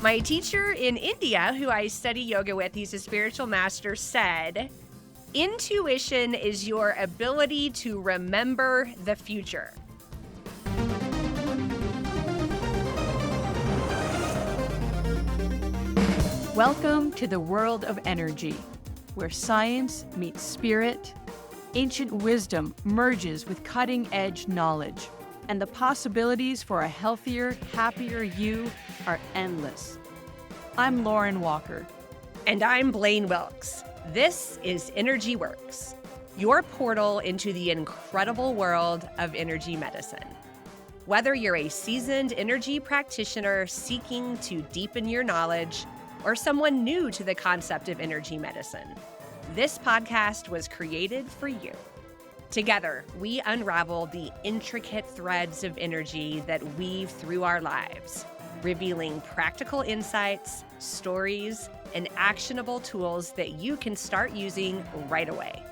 My teacher in India, who I study yoga with, he's a spiritual master, said, intuition is your ability to remember the future. Welcome to the world of energy, where science meets spirit, ancient wisdom merges with cutting-edge knowledge, and the possibilities for a healthier, happier you are endless. I'm Lauren Walker. And I'm Blaine Wilkes. This is Energy Works, your portal into the incredible world of energy medicine. Whether you're a seasoned energy practitioner seeking to deepen your knowledge, or someone new to the concept of energy medicine, this podcast was created for you. Together, we unravel the intricate threads of energy that weave through our lives, revealing practical insights, stories, and actionable tools that you can start using right away.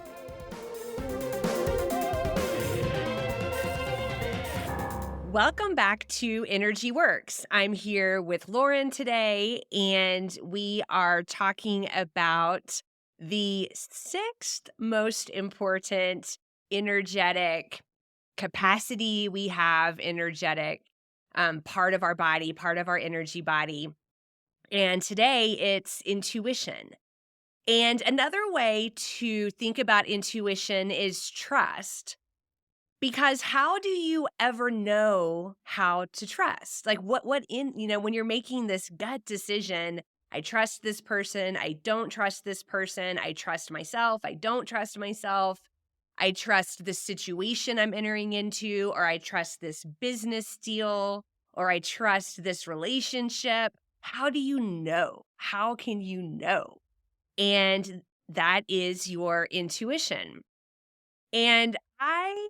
Welcome back to Energy Works. I'm here with Lauren today, and we are talking about the sixth most important energetic capacity we have, energetic part of our body, part of our energy body. And today it's intuition. And another way to think about intuition is trust. Because how do you ever know how to trust? Like when you're making this gut decision, I trust this person, I don't trust this person, I trust myself, I don't trust myself, I trust the situation I'm entering into, or I trust this business deal, or I trust this relationship. How do you know? How can you know? And that is your intuition. And I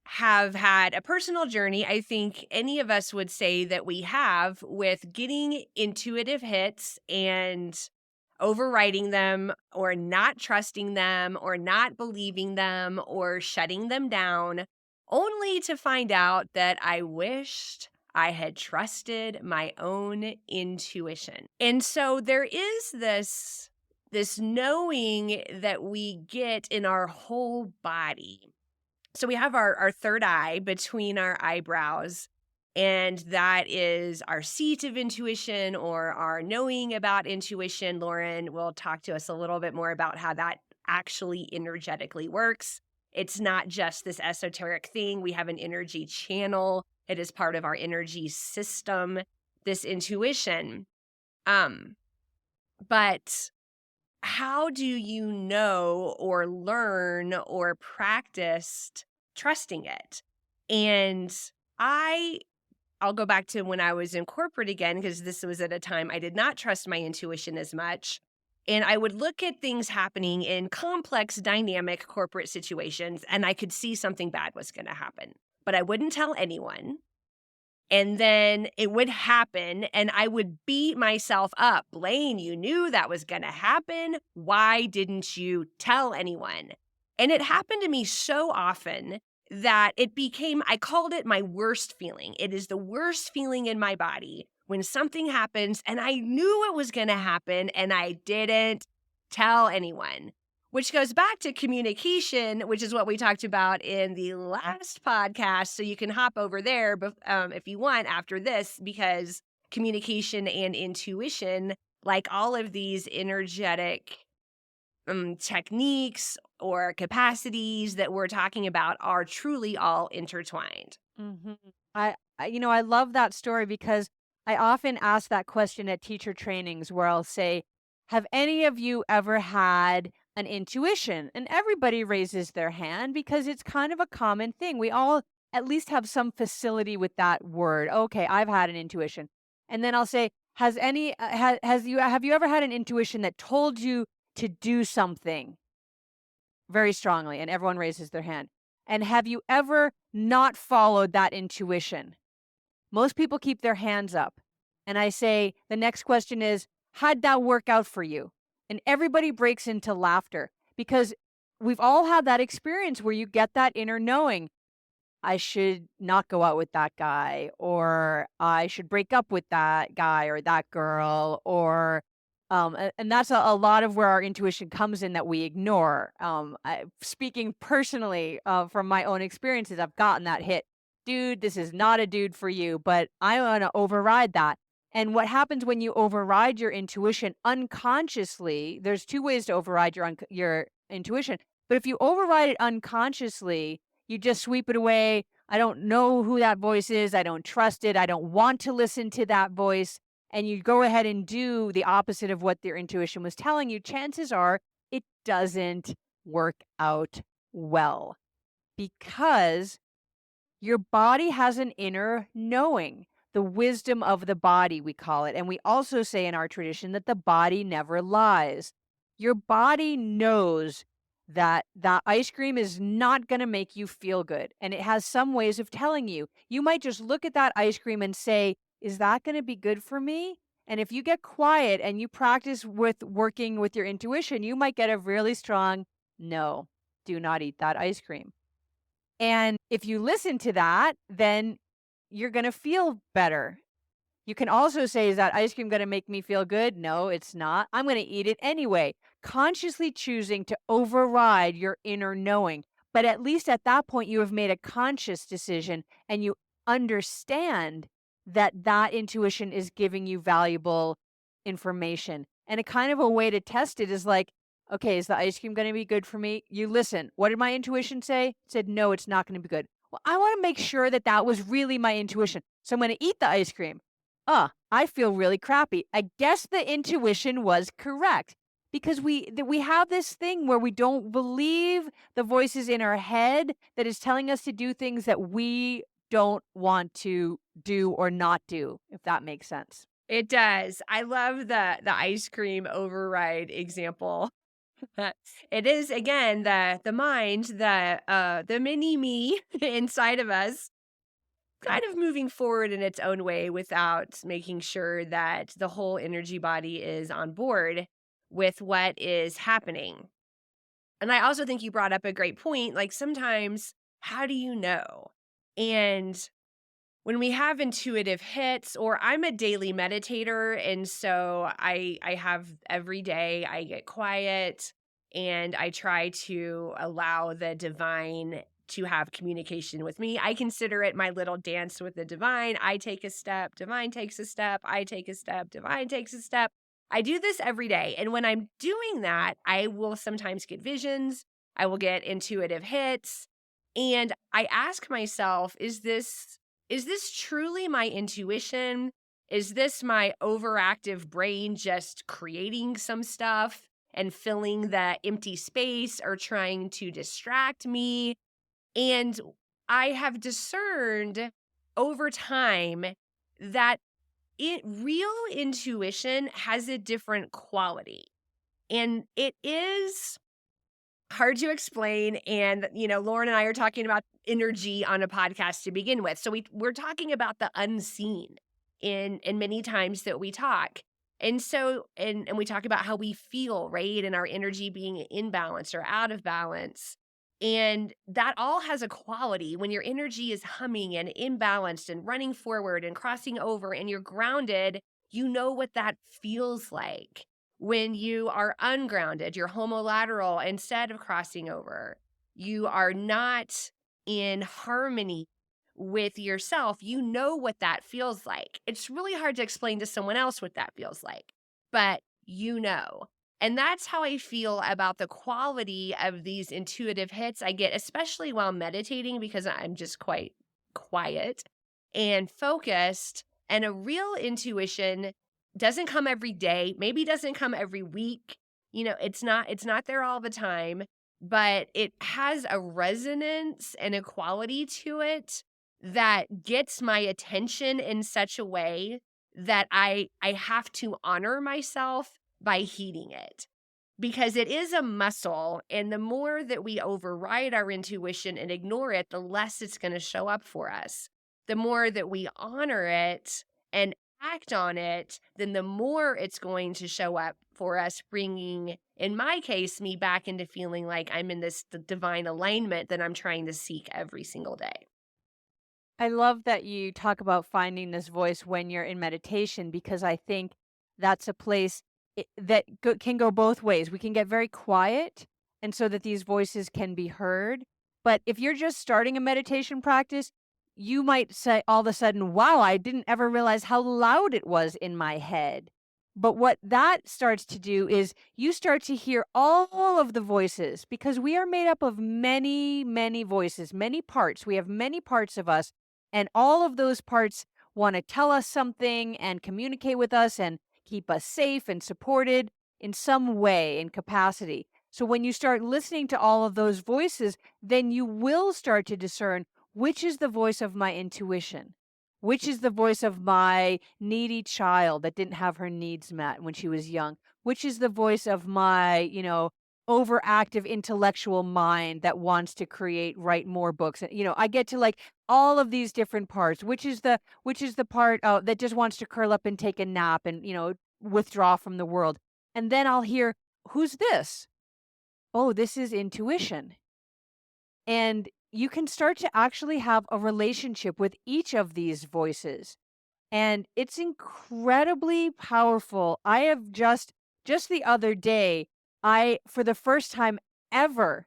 have had a personal journey, I think any of us would say that we have, with getting intuitive hits and overriding them or not trusting them or not believing them or shutting them down, only to find out that I wished I had trusted my own intuition. And so there is this knowing that we get in our whole body. So we have our third eye between our eyebrows, and that is our seat of intuition or our knowing about intuition. Lauren will talk to us a little bit more about how that actually energetically works. It's not just this esoteric thing. We have an energy channel. It is part of our energy system, this intuition. But how do you know or learn or practice trusting it? And I'll go back to when I was in corporate again, because this was at a time I did not trust my intuition as much. And I would look at things happening in complex, dynamic corporate situations, and I could see something bad was going to happen. But I wouldn't tell anyone. And then it would happen, and I would beat myself up. Blaine, you knew that was going to happen. Why didn't you tell anyone? And it happened to me so often that I called it my worst feeling. It is the worst feeling in my body when something happens, and I knew it was going to happen, and I didn't tell anyone. Which goes back to communication, which is what we talked about in the last podcast. So you can hop over there if you want after this, because communication and intuition, like all of these energetic techniques or capacities that we're talking about, are truly all intertwined. Mm-hmm. I love that story because I often ask that question at teacher trainings where I'll say, have any of you ever had an intuition? And everybody raises their hand because it's kind of a common thing. We all at least have some facility with that word. Okay, I've had an intuition. And then I'll say, have you ever had an intuition that told you to do something very strongly? And everyone raises their hand. And have you ever not followed that intuition? Most people keep their hands up. And I say, the next question is, how'd that work out for you? And everybody breaks into laughter because we've all had that experience where you get that inner knowing. I should not go out with that guy, or I should break up with that guy or that girl, or and that's a lot of where our intuition comes in that we ignore. Speaking personally from my own experiences, I've gotten that hit. Dude, this is not a dude for you, but I want to override that. And what happens when you override your intuition unconsciously? There's two ways to override your intuition, but if you override it unconsciously, you just sweep it away. I don't know who that voice is. I don't trust it. I don't want to listen to that voice. And you go ahead and do the opposite of what their intuition was telling you. Chances are it doesn't work out well because your body has an inner knowing, the wisdom of the body, we call it. And we also say in our tradition that the body never lies. Your body knows that that ice cream is not going to make you feel good. And it has some ways of telling you. You might just look at that ice cream and say, is that going to be good for me? And if you get quiet and you practice with working with your intuition, you might get a really strong no, do not eat that ice cream. And if you listen to that, then you're gonna feel better. You can also say, "Is that ice cream gonna make me feel good?" "No, it's not. I'm gonna eat it anyway." Consciously choosing to override your inner knowing. But at least at that point, you have made a conscious decision and you understand that that intuition is giving you valuable information. And a kind of a way to test it is like, okay, is the ice cream gonna be good for me? You listen. What did my intuition say? It said, no, it's not gonna be good. Well, I wanna make sure that that was really my intuition. So I'm gonna eat the ice cream. I feel really crappy. I guess the intuition was correct because we have this thing where we don't believe the voices in our head that is telling us to do things that we don't want to do or not do, if that makes sense. It does. I love the ice cream override example. It is again the mind, the mini me inside of us kind of moving forward in its own way without making sure that the whole energy body is on board with what is happening. And I also think you brought up a great point. Like sometimes, how do you know? And when we have intuitive hits, or I'm a daily meditator, and so I have every day I get quiet and I try to allow the divine to have communication with me. I consider it my little dance with the divine. I take a step, divine takes a step, I take a step, divine takes a step. I do this every day. And when I'm doing that, I will sometimes get visions, I will get intuitive hits, and I ask myself, is this truly my intuition? Is this my overactive brain just creating some stuff and filling the empty space or trying to distract me? And I have discerned over time that real intuition has a different quality. And it is hard to explain, and, Lauren and I are talking about energy on a podcast to begin with, so we're talking about the unseen in many times that we talk, and so and we talk about how we feel, right, and our energy being in balance or out of balance, and that all has a quality. When your energy is humming and imbalanced and running forward and crossing over and you're grounded, you know what that feels like. When you are ungrounded, you're homolateral instead of crossing over. You are not in harmony with yourself. You know what that feels like. It's really hard to explain to someone else what that feels like, but you know. And that's how I feel about the quality of these intuitive hits I get, especially while meditating, because I'm just quite quiet and focused. And a real intuition doesn't come every day, maybe doesn't come every week. It's not there all the time, but it has a resonance and a quality to it that gets my attention in such a way that I have to honor myself by heeding it. Because it is a muscle, and the more that we override our intuition and ignore it, the less it's going to show up for us. The more that we honor it and act on it, then the more it's going to show up for us, bringing, in my case, me back into feeling like I'm in this divine alignment that I'm trying to seek every single day. I love that you talk about finding this voice when you're in meditation because I think that's a place can go both ways. We can get very quiet and so that these voices can be heard. But if you're just starting a meditation practice, you might say all of a sudden, wow, I didn't ever realize how loud it was in my head. But what that starts to do is you start to hear all of the voices because we are made up of many, many voices, many parts. We have many parts of us and all of those parts want to tell us something and communicate with us and keep us safe and supported in some way and capacity. So when you start listening to all of those voices, then you will start to discern which is the voice of my intuition, which is the voice of my needy child that didn't have her needs met when she was young, which is the voice of my, overactive intellectual mind that wants to write more books. And, I get to like all of these different parts, which is the part that just wants to curl up and take a nap and, withdraw from the world. And then I'll hear, who's this? Oh, this is intuition. And you can start to actually have a relationship with each of these voices. And it's incredibly powerful. I have just the other day, I for the first time ever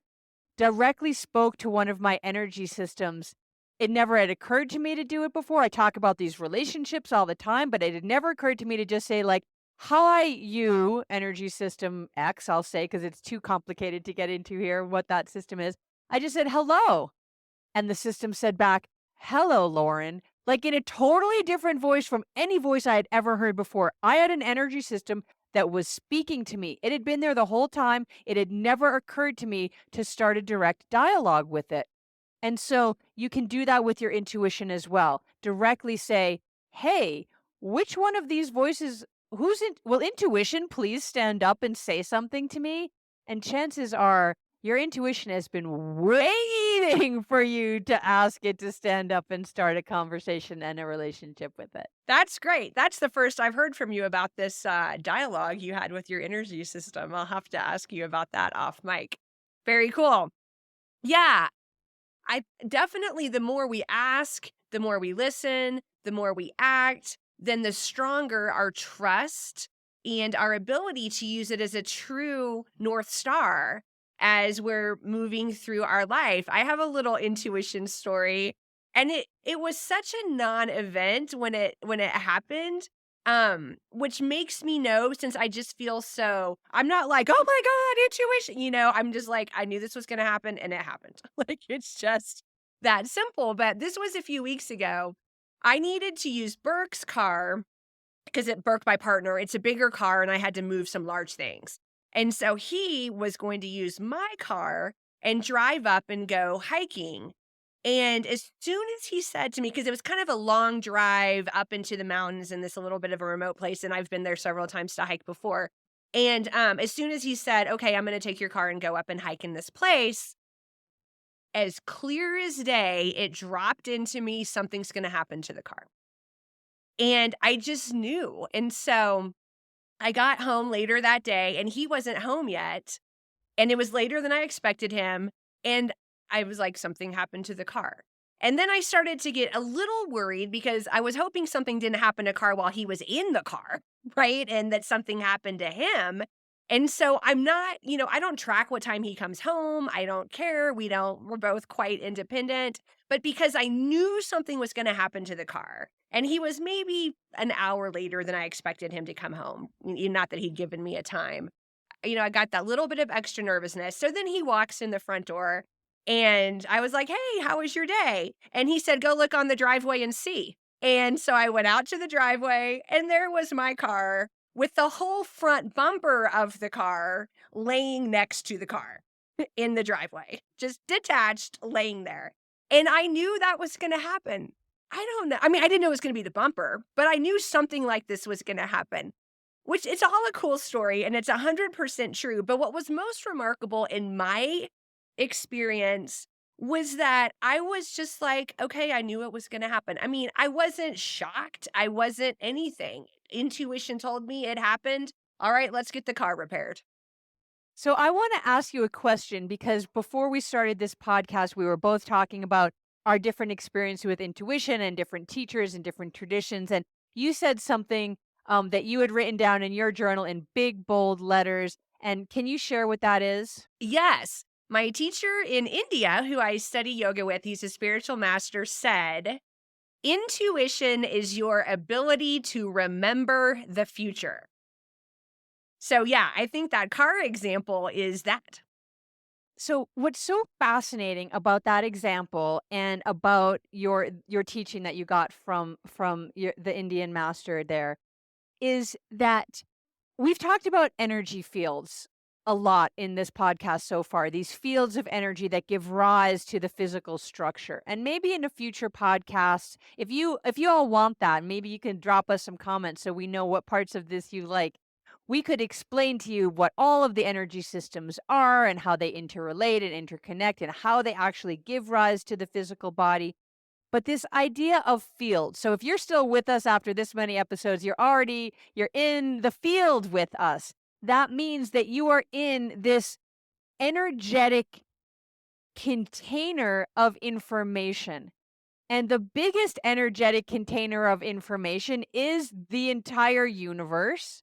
directly spoke to one of my energy systems. It never had occurred to me to do it before. I talk about these relationships all the time, but it had never occurred to me to just say like, "Hi, you energy system X," I'll say because it's too complicated to get into here what that system is. I just said, "Hello." And the system said back, "Hello, Lauren," like in a totally different voice from any voice I had ever heard before. I had an energy system that was speaking to me. It had been there the whole time. It had never occurred to me to start a direct dialogue with it. And so you can do that with your intuition as well. Directly say, "Hey, which one of these voices, will intuition please stand up and say something to me?" And chances are your intuition has been waiting for you to ask it to stand up and start a conversation and a relationship with it. That's great. That's the first I've heard from you about this, dialogue you had with your energy system. I'll have to ask you about that off mic. Very cool. Yeah, I definitely the more we ask, the more we listen, the more we act, then the stronger our trust and our ability to use it as a true North Star as we're moving through our life. I have a little intuition story and it was such a non-event when it happened. Which makes me know since I just feel so I'm not like, "Oh my god, intuition," I'm just like, "I knew this was gonna happen, and it happened." Like, it's just that simple, but this was a few weeks ago. I needed to use Burke's car because it Burke, my partner, it's a bigger car, and I had to move some large things. And so he was going to use my car and drive up and go hiking. And as soon as he said to me, because it was kind of a long drive up into the mountains in this a little bit of a remote place, and I've been there several times to hike before. And as soon as he said, "Okay, I'm going to take your car and go up and hike in this place," as clear as day, it dropped into me something's going to happen to the car. And I just knew. And so I got home later that day and he wasn't home yet. And it was later than I expected him, and I was like, "Something happened to the car." And then I started to get a little worried because I was hoping something didn't happen to car while he was in the car, right? And that something happened to him. And so I'm not, I don't track what time he comes home. I don't care. We're both quite independent. But because I knew something was going to happen to the car, and he was maybe an hour later than I expected him to come home, not that he'd given me a time. I got that little bit of extra nervousness. So then he walks in the front door and I was like, "Hey, how was your day?" And he said, "Go look on the driveway and see." And so I went out to the driveway and there was my car with the whole front bumper of the car laying next to the car in the driveway, just detached, laying there. And I knew that was going to happen. I don't know. I mean, I didn't know it was going to be the bumper, but I knew something like this was going to happen. Which it's all a cool story and it's 100% true, but what was most remarkable in my experience was that I was just like, "Okay, I knew it was gonna happen." I mean, I wasn't shocked, I wasn't anything. Intuition told me it happened. "Alright, let's get the car repaired." So I want to ask you a question because before we started this podcast, we were both talking about our different experience with intuition and different teachers and different traditions. And you said something that you had written down in your journal in big, bold letters. And can you share what that is? Yes. My teacher in India, who I study yoga with, he's a spiritual master, said, intuition is your ability to remember the future. So, yeah, I think that car example is that. So what's so fascinating about that example and about your teaching that you got from the Indian master there is that we've talked about energy fields a lot in this podcast so far, these fields of energy that give rise to the physical structure. And maybe in a future podcast, if you all want that, maybe you can drop us some comments so we know what parts of this you like. We could explain to you what all of the energy systems are and how they interrelate and interconnect and how they actually give rise to the physical body. But this idea of field. So if you're still with us after this many episodes, you're in the field with us. That means that you are in this energetic container of information. And the biggest energetic container of information is the entire universe.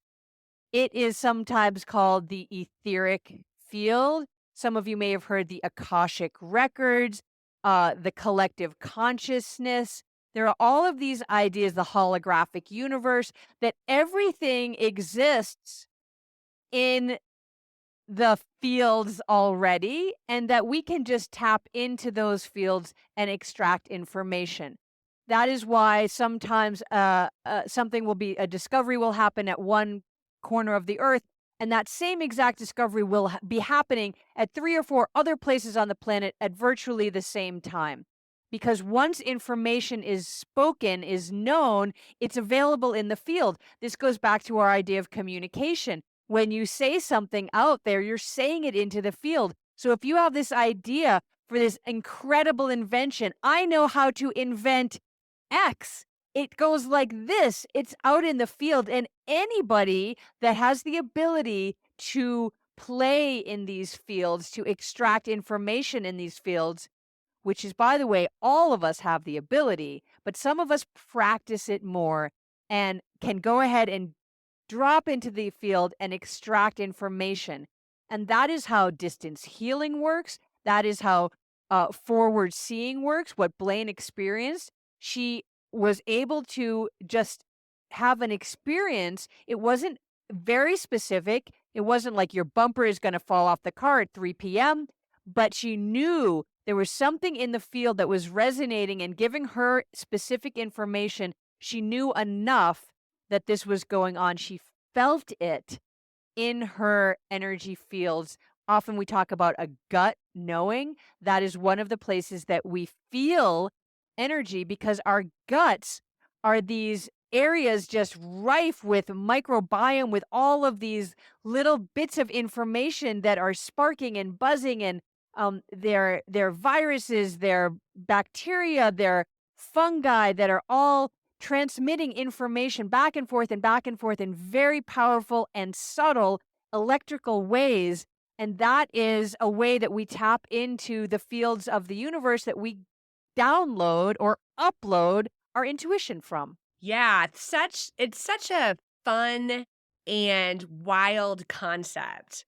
It is sometimes called the etheric field. Some of you may have heard the Akashic records, the collective consciousness. There are all of these ideas, the holographic universe, that everything exists in the fields already, and that we can just tap into those fields and extract information. That is why sometimes something will be a discovery will happen at one corner of the earth, and that same exact discovery will be happening at three or four other places on the planet at virtually the same time. Because once information is spoken, is known, it's available in the field. This goes back to our idea of communication. When you say something out there, you're saying it into the field. So if you have this idea for this incredible invention, I know how to invent X. It goes like this. It's out in the field, and anybody that has the ability to play in these fields, to extract information in these fields, which is, by the way, all of us have the ability, but some of us practice it more and can go ahead and drop into the field and extract information. And that is how distance healing works. That is how forward seeing works. What Blaine experienced, she was able to just have an experience. It wasn't very specific. It wasn't like your bumper is going to fall off the car at 3 p.m., but she knew there was something in the field that was resonating and giving her specific information. She knew enough that this was going on. She felt it in her energy fields. Often we talk about a gut knowing. That is one of the places that we feel energy because our guts are these areas just rife with microbiome, with all of these little bits of information that are sparking and buzzing, and their viruses, their bacteria, their fungi that are all transmitting information back and forth in very powerful and subtle electrical ways. And that is a way that we tap into the fields of the universe that we download or upload our intuition from. Yeah, it's such a fun and wild concept.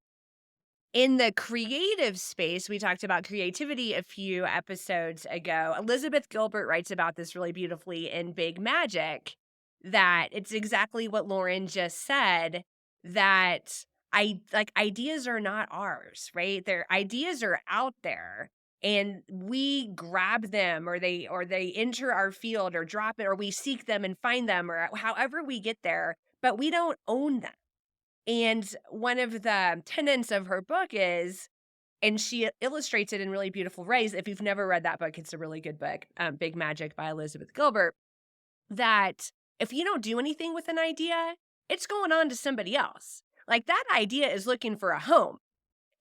In the creative space, we talked about creativity a few episodes ago. Elizabeth Gilbert writes about this really beautifully in Big Magic, that it's exactly what Lauren just said, that ideas are not ours, right? Their ideas are out there and we grab them, or they enter our field or drop it, or we seek them and find them, or however we get there, but we don't own them. And one of the tenets of her book is, and she illustrates it in really beautiful ways. If you've never read that book, it's a really good book, Big Magic by Elizabeth Gilbert, that if you don't do anything with an idea, it's going on to somebody else. Like that idea is looking for a home.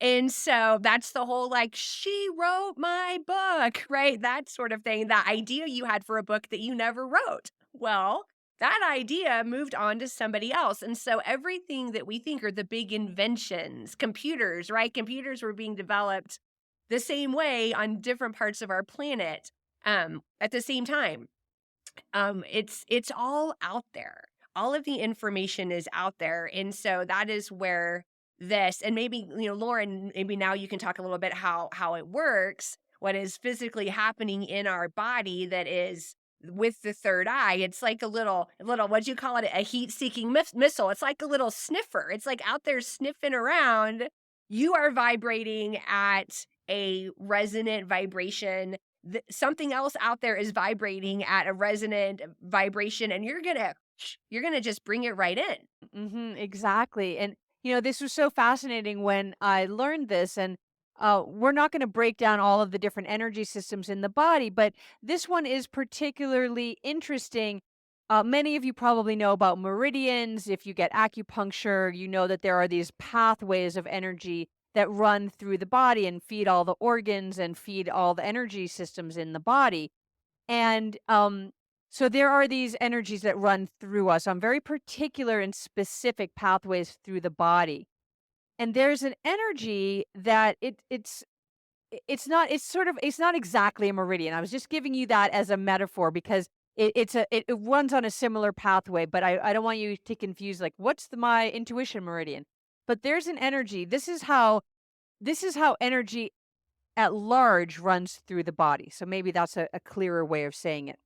And so that's the whole like, she wrote my book, right? That sort of thing. The idea you had for a book that you never wrote. Well, that idea moved on to somebody else. And so everything that we think are the big inventions, computers, right? Computers were being developed the same way on different parts of our planet. At the same time, it's all out there. All of the information is out there, and so that is where this and maybe, Lauren, maybe now you can talk a little bit how it works, what is physically happening in our body that is with the third eye. It's like a little what'd you call it? A heat-seeking missile. It's like a little sniffer. It's like out there sniffing around. You are vibrating at a resonant vibration, something else out there is vibrating at a resonant vibration, and you're gonna just bring it right in. Exactly. And, this was so fascinating when I learned this. And we're not going to break down all of the different energy systems in the body, but this one is particularly interesting. Many of you probably know about meridians. If you get acupuncture, you know that there are these pathways of energy that run through the body and feed all the organs and feed all the energy systems in the body. And so there are these energies that run through us on very particular and specific pathways through the body. And there's an energy that it's not it's not exactly a meridian. I was just giving you that as a metaphor because it runs on a similar pathway, but I don't want you to confuse like what's my intuition meridian. But there's an energy. This is how energy at large runs through the body. So maybe that's a clearer way of saying it.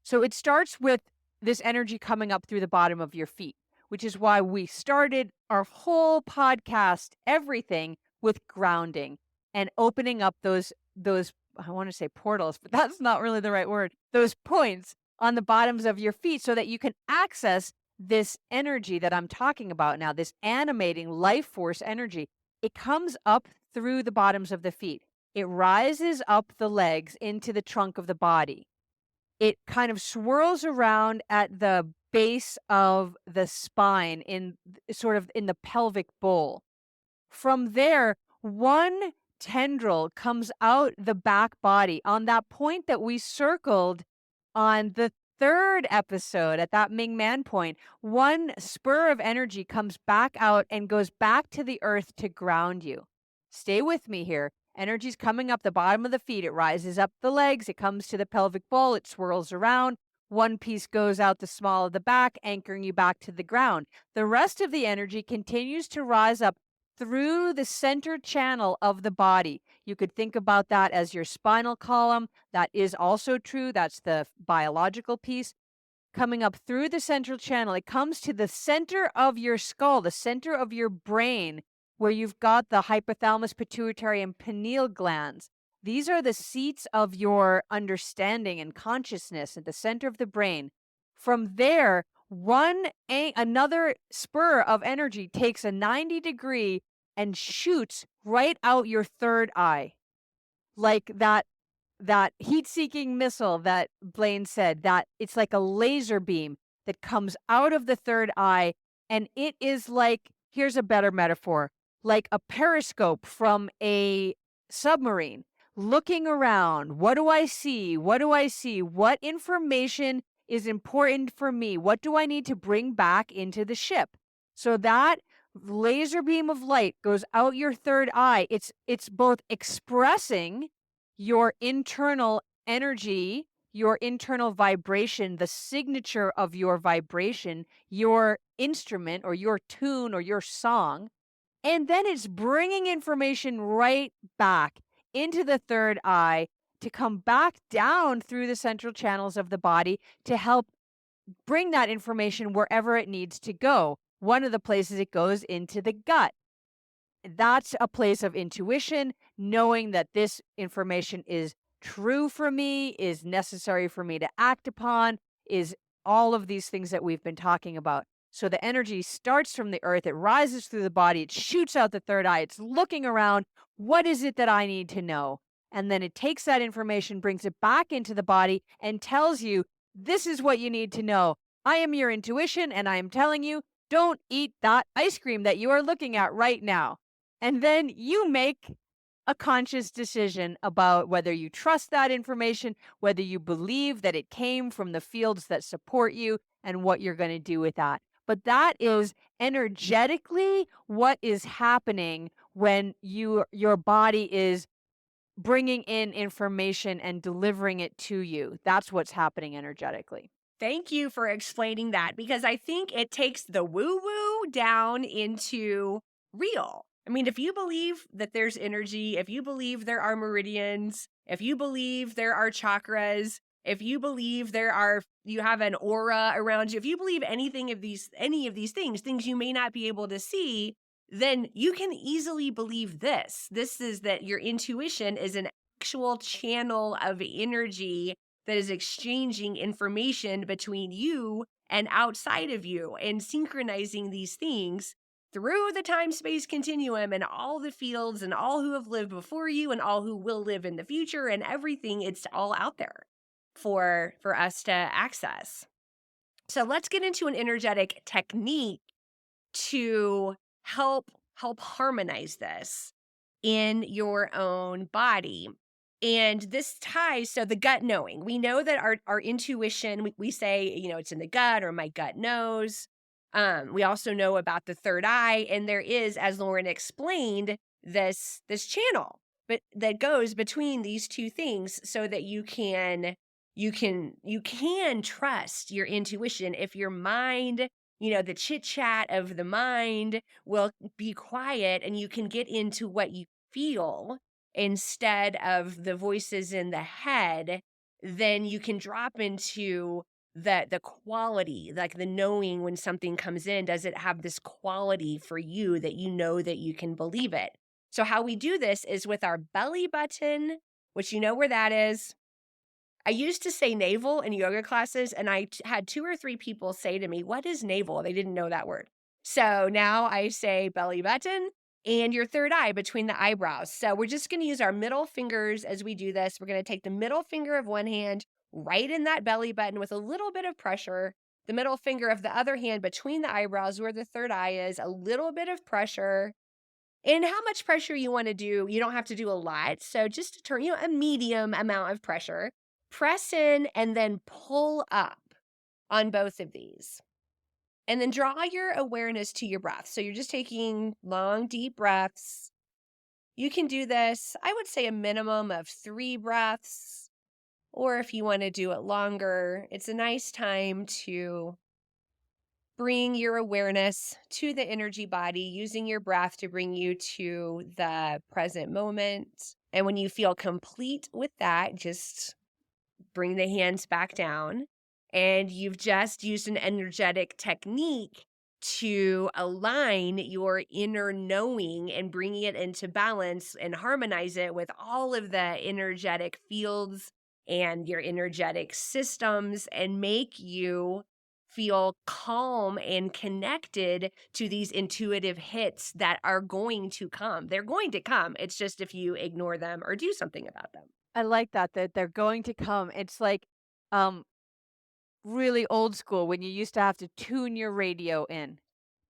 So it starts with this energy coming up through the bottom of your feet, which is why we started our whole podcast, everything with grounding and opening up those I want to say portals, but that's not really the right word. Those points on the bottoms of your feet so that you can access this energy that I'm talking about now, this animating life force energy. It comes up through the bottoms of the feet. It rises up the legs into the trunk of the body. It kind of swirls around at the base of the spine sort of in the pelvic bowl. From there, one tendril comes out the back body on that point that we circled on the third episode at that Ming Man point. One spur of energy comes back out and goes back to the earth to ground you. Stay with me here. Energy's coming up the bottom of the feet. It rises up the legs. It comes to the pelvic bowl. It swirls around. One piece goes out the small of the back, anchoring you back to the ground. The rest of the energy continues to rise up through the center channel of the body. You could think about that as your spinal column. That is also true. That's the biological piece. Coming up through the central channel, it comes to the center of your skull, the center of your brain, where you've got the hypothalamus, pituitary, and pineal glands. These are the seats of your understanding and consciousness at the center of the brain. From there, another spur of energy takes a 90-degree and shoots right out your third eye, like that heat-seeking missile that Blaine said, that it's like a laser beam that comes out of the third eye, and it is like, here's a better metaphor, like a periscope from a submarine looking around. What do I see? What do I see? What information is important for me? What do I need to bring back into the ship? So that laser beam of light goes out your third eye. It's both expressing your internal energy, your internal vibration, the signature of your vibration, your instrument or your tune or your song. And then it's bringing information right back into the third eye to come back down through the central channels of the body to help bring that information wherever it needs to go. One of the places it goes into the gut. That's a place of intuition, knowing that this information is true for me, is necessary for me to act upon, is all of these things that we've been talking about. So the energy starts from the earth, it rises through the body, it shoots out the third eye, it's looking around. What is it that I need to know? And then it takes that information, brings it back into the body, and tells you, this is what you need to know. I am your intuition, and I am telling you, don't eat that ice cream that you are looking at right now. And then you make a conscious decision about whether you trust that information, whether you believe that it came from the fields that support you, and what you're going to do with that. But that is energetically what is happening when your body is bringing in information and delivering it to you. That's what's happening energetically. Thank you for explaining that because I think it takes the woo woo down into real. I mean, if you believe that there's energy, if you believe there are meridians, if you believe there are chakras, if you believe you have an aura around you, if you believe any of these things you may not be able to see, then you can easily believe this. This is that your intuition is an actual channel of energy that is exchanging information between you and outside of you and synchronizing these things through the time space continuum and all the fields and all who have lived before you and all who will live in the future and everything. It's all out there for us to access. So let's get into an energetic technique to help harmonize this in your own body. And this ties, so the gut knowing. We know that our intuition, we say, it's in the gut or my gut knows. We also know about the third eye, and there is, as Lauren explained, this channel, but that goes between these two things so that you can trust your intuition. If your mind, the chit chat of the mind will be quiet and you can get into what you feel instead of the voices in the head, then you can drop into the quality, like the knowing when something comes in, does it have this quality for you that you know that you can believe it? So how we do this is with our belly button, which you know where that is. I used to say navel in yoga classes, and had 2 or 3 people say to me, "What is navel?" They didn't know that word. So now I say belly button and your third eye between the eyebrows. So we're just gonna use our middle fingers as we do this. We're gonna take the middle finger of one hand right in that belly button with a little bit of pressure, the middle finger of the other hand between the eyebrows where the third eye is, a little bit of pressure. And how much pressure you wanna do, you don't have to do a lot. So just to turn, a medium amount of pressure. Press in and then pull up on both of these. And then draw your awareness to your breath. So you're just taking long, deep breaths. You can do this, I would say a minimum of 3 breaths, or if you want to do it longer, it's a nice time to bring your awareness to the energy body, using your breath to bring you to the present moment. And when you feel complete with that, just bring the hands back down. And you've just used an energetic technique to align your inner knowing and bringing it into balance and harmonize it with all of the energetic fields and your energetic systems and make you feel calm and connected to these intuitive hits that are going to come. They're going to come. It's just if you ignore them or do something about them. I like that they're going to come. It's like, um, really old school when you used to have to tune your radio in.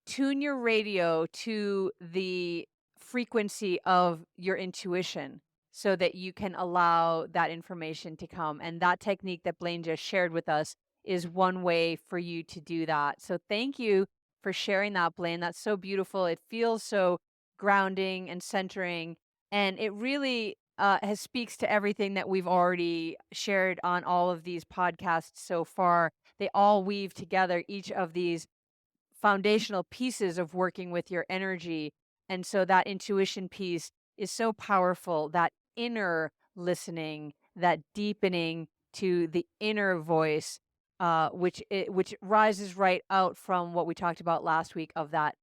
Tune your radio to the frequency of your intuition so that you can allow that information to come. And that technique that Blaine just shared with us is one way for you to do that. So thank you for sharing that, Blaine. That's so beautiful. It feels so grounding and centering. And it really has speaks to everything that we've already shared on all of these podcasts so far. They all weave together each of these foundational pieces of working with your energy. And so that intuition piece is so powerful, that inner listening, that deepening to the inner voice, which rises right out from what we talked about last week of that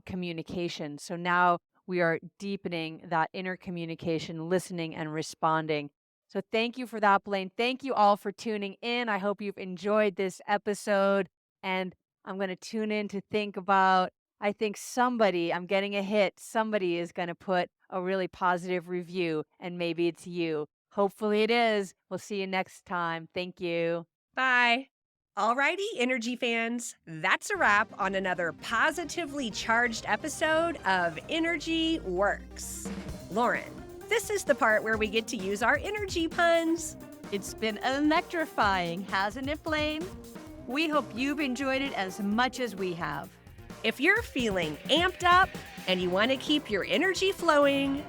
communication. So now we are deepening that inner communication, listening and responding. So thank you for that, Blaine. Thank you all for tuning in. I hope you've enjoyed this episode. And I'm going to tune in to think about, I think I'm getting a hit. Somebody is going to put a really positive review, and maybe it's you. Hopefully it is. We'll see you next time. Thank you. Bye. Alrighty, energy fans, that's a wrap on another positively charged episode of Energy Works. Lauren, this is the part where we get to use our energy puns. It's been electrifying, hasn't it, Blaine? We hope you've enjoyed it as much as we have. If you're feeling amped up and you want to keep your energy flowing,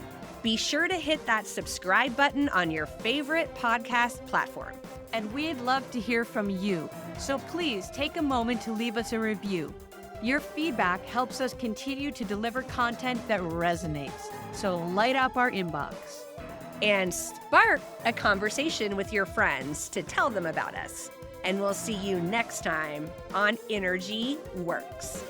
Be sure to hit that subscribe button on your favorite podcast platform. And we'd love to hear from you. So please take a moment to leave us a review. Your feedback helps us continue to deliver content that resonates. So light up our inbox. And spark a conversation with your friends to tell them about us. And we'll see you next time on Energy Works.